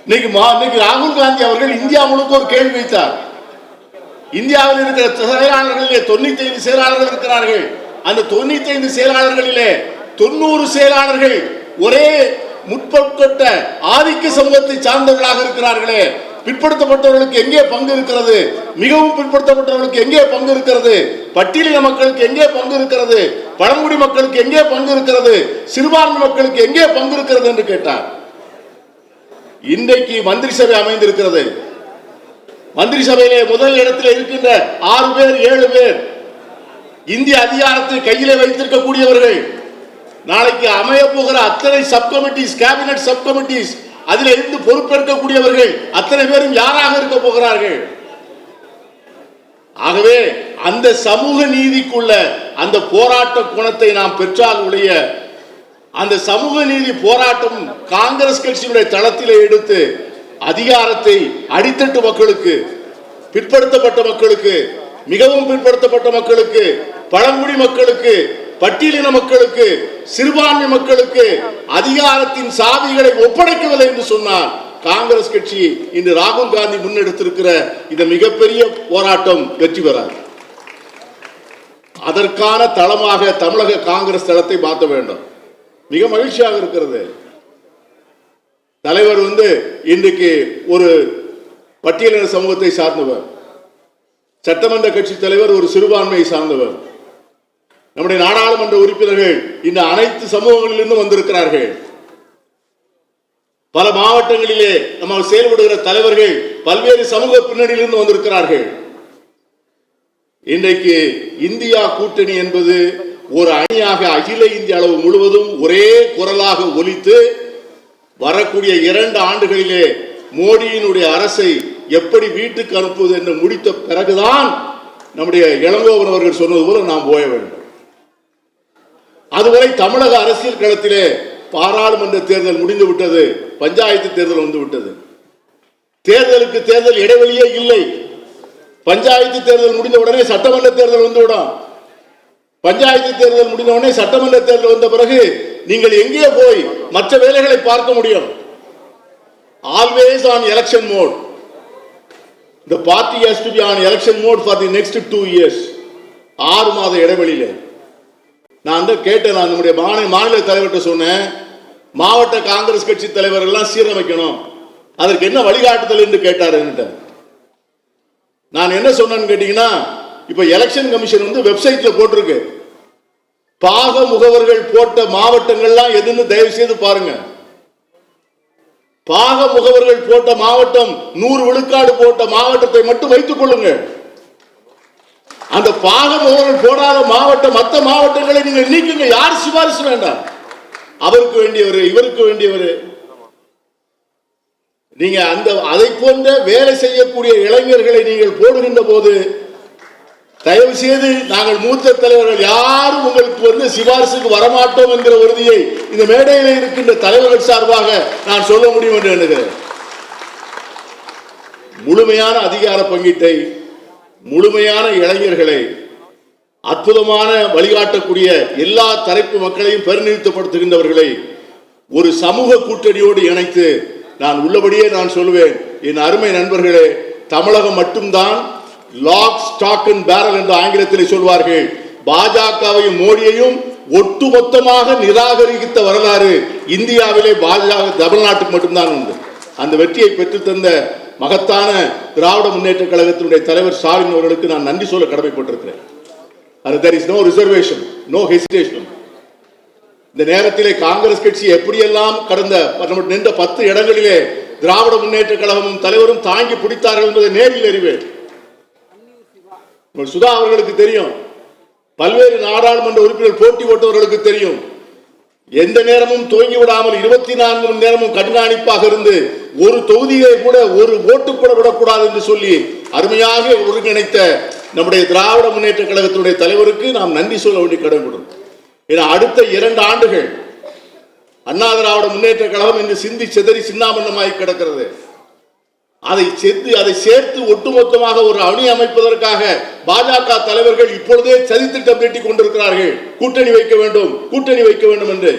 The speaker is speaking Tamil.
இன்னைக்கு ராகுல் காந்தி அவர்கள் இந்தியா முழுக்க ஒரு கேள்வி வைத்தார். இந்தியாவில் இருக்கிற செயலாளர்களிலே 95 செயலாளர்கள் இருக்கிறார்கள். அந்த 95 செயலாளர்களிலே 90 செயலாளர்கள் ஒரே முற்பட்ட ஆதிக்க சமூகத்தை சார்ந்தவர்களாக இருக்கிறார்களே, பிற்படுத்தப்பட்டவர்களுக்கு எங்கே பங்கு இருக்கிறது? மிகவும் பிற்படுத்தப்பட்டவர்களுக்கு எங்கே பங்கு இருக்கிறது? பட்டியலின மக்களுக்கு எங்கே பங்கு இருக்கிறது? பழங்குடி மக்களுக்கு எங்கே பங்கு இருக்கிறது? சிறுபான்மை மக்களுக்கு எங்கே பங்கு இருக்கிறது என்று கேட்டார். இன்றைக்கு மந்திரி சபை அமைந்திருக்கிறது. மந்திரி சபையிலே முதல் இடத்தில் இருக்கின்ற 6 பேர் 7 பேர் இந்திய அதிகாரத்தை கையிலே வைத்திருக்கக்கூடியவர்கள். நாளைக்கு அமைய போகிற அத்தனை sub committees, cabinet sub committees, அதில் இருந்து பொறுப்பேற்கக்கூடியவர்கள் அத்தனை பேரும் யாராக இருக்க போகிறார்கள்? ஆகவே அந்த சமூக நீதிக்குள்ள அந்த போராட்ட குணத்தை நாம் பெற்றால் உடைய அந்த சமூக நீதி போராட்டம் காங்கிரஸ் கட்சியினுடைய தளத்திலே எடுத்து அதிகாரத்தை அடித்தட்டு மக்களுக்கு, பிற்படுத்தப்பட்ட மக்களுக்கு, மிகவும் பிற்படுத்தப்பட்ட மக்களுக்கு, பழங்குடி மக்களுக்கு, பட்டியலின மக்களுக்கு, சிறுபான்மை மக்களுக்கு அதிகாரத்தின் சாவிகளை ஒப்படைக்கவில்லை என்று சொன்னார். காங்கிரஸ் கட்சி இன்று ராகுல் காந்தி முன்னெடுத்திருக்கிற இந்த மிகப்பெரிய போராட்டம் வெற்றி பெறாது. அதற்கான தளமாக தமிழக காங்கிரஸ் தளத்தை மாற்ற வேண்டும். மிக மகிழ்ச்சியாக இருக்கிறது. தலைவர் இன்றைக்கு ஒரு பட்டியலின சமூகத்தை சார்ந்தவர், சட்டமன்ற கட்சி தலைவர் ஒரு சிறுபான்மையை சார்ந்தவர். நம்முடைய நாடாளுமன்ற உறுப்பினர்கள் இந்த அனைத்து சமூகங்களிலிருந்து வந்திருக்கிறார்கள். பல மாவட்டங்களிலே நம்ம செயல்படுகிற தலைவர்கள் பல்வேறு சமூக பின்னணியிலிருந்து வந்திருக்கிறார்கள். இன்றைக்கு இந்தியா கூட்டணி என்பது ஒரு அணியாக அகில இந்திய அளவு முழுவதும் ஒரே குரலாக ஒலித்து வரக்கூடிய 2 ஆண்டுகளிலே மோடியினுடைய அரசை எப்படி வீட்டுக்கு அனுப்புவது என்று முடித்த பிறகுதான் நம்முடைய இளங்கோவன் அவர்கள் சொன்னது போல நாம் போய வேண்டும். அதுவரை தமிழக அரசியல் களத்திலே பாராளுமன்ற தேர்தல் முடிந்து விட்டது, பஞ்சாயத்து தேர்தல் வந்து விட்டது. தேர்தலுக்கு தேர்தல் இடைவெளியே இல்லை. பஞ்சாயத்து தேர்தல் முடிந்த உடனே சட்டமன்ற தேர்தல் வந்துவிடும். பஞ்சாயத்து தேர்தல் முடிந்த உடனே சட்டமன்ற தேர்தல் வந்த பிறகு நீங்கள் எங்கே போய் மற்ற வேலைகளை பார்க்க முடியும்? Always on election mode. The party has to be on election mode for the next 2 years. 6 மாத இடைவெளியில நான் கேட்டேன். நான் நம்முடைய மாநில தலைவர்கிட்ட சொன்னேன், மாவட்ட காங்கிரஸ் கட்சி தலைவர்கள் சீரமைக்கணும், அதற்கு என்ன வழிகாட்டுதல் என்று கேட்டார். நான் என்ன சொன்னேன்னு கேட்டீங்கன்னா, இப்ப எலெக்ஷன் கமிஷன் வெப்சைட்ல போட்டிருக்கு, பாக முகவர்கள் போட்ட மாவட்டங்கள்லாம் எதுன்னு தயவு செய்து பாருங்க. பாக முகவர்கள் போட்ட மாவட்டம் 100 விழுக்காடு போட்ட மாவட்டத்தை மட்டும் வைத்துக் கொள்ளுங்க. அந்த பாக முகவர்கள் போடாத மாவட்டம் மற்ற மாவட்டங்களை நீங்கள் நீக்குங்க. யார் சிபாரிசு வேண்டாம். அவருக்கு வேண்டியவர், இவருக்கு வேண்டியவர். நீங்க அதை போன்ற வேலை செய்யக்கூடிய இளைஞர்களை நீங்கள் போடுகின்ற போது தயவு செய்து நாங்கள் மூத்த தலைவர்கள் யாரும் உங்களுக்கு சிபாரிசுக்கு வரமாட்டோம் என்கிற உறுதியை இந்த மேடையில் இருக்கின்ற தலைவர்கள் சார்பாக நான் சொல்ல முடியும் என்று எண்ணுகிறேன். முழுமையான அதிகார பங்கீட்டை, முழுமையான இளைஞர்களை, அற்புதமான வழிகாட்டக்கூடிய எல்லா தரப்பு மக்களையும் பிரதிநிதித்துவப்படுத்துகின்றவர்களை ஒரு சமூக கூட்டணியோடு இணைத்து நான் உள்ளபடியே நான் சொல்லுவேன், என் அருமை நண்பர்களே, தமிழகம் மட்டும்தான் லாக் ஸ்டாக் அண்ட் பேரல் என்று ஆங்கிலத்தில் சொல்வார்கள். பாஜகவையும் மோடியையும் ஒட்டுமொத்தமாக நிராகரித்த வரலாறு இந்தியாவிலே பாஜக தமிழ்நாட்டுக்கு மட்டும்தான் உண்டு. அந்த வெற்றியை பெற்று தந்த மகத்தான திராவிட முன்னேற்ற கழகத்தினுடைய தலைவர் ஸ்டாலின் அவர்களுக்கு நான் நன்றி சொல்ல கடமைப்பட்டிருக்கிறேன். There is no reservation, no hesitation. இந்த நேரத்திலே காங்கிரஸ் கட்சி எப்படியெல்லாம் கடந்த நின்ற 10 இடங்களிலே திராவிட முன்னேற்ற கழகமும் தலைவரும் தாங்கி பிடித்தார்கள் என்பதை நேரில் அறிவேன். சுதா அவர்களுக்கு தெரியும், பல்வேறு நாடாளுமன்ற உறுப்பினர் போட்டி போட்டவர்களுக்கு தெரியும். எந்த நேரமும் துவங்கி விடாமல் 24 மணி நேரமும் கண்காணிப்பாக இருந்து ஒரு தொகுதியை கூட ஒரு ஓட்டு கூட விடக்கூடாது என்று சொல்லி அருமையாக ஒருங்கிணைத்த நம்முடைய திராவிட முன்னேற்ற கழகத்தினுடைய தலைவருக்கு நாம் நன்றி சொல்ல வேண்டிய கடமைப்படும். ஏன்னா அடுத்த 2 ஆண்டுகள் அண்ணா திராவிட முன்னேற்ற கழகம் என்று சிந்தி செதறி சின்னாமன்னமாகி கிடக்கிறது. அதை சேர்த்து ஒட்டுமொத்தமாக ஒரு அணி அமைப்பதற்காக பாஜக தலைவர்கள் இப்பொழுதே சதித்திட்டம் தீட்டிக் கொண்டிருக்கிறார்கள். கூட்டணி வைக்க வேண்டும், கூட்டணி வைக்க வேண்டும் என்று.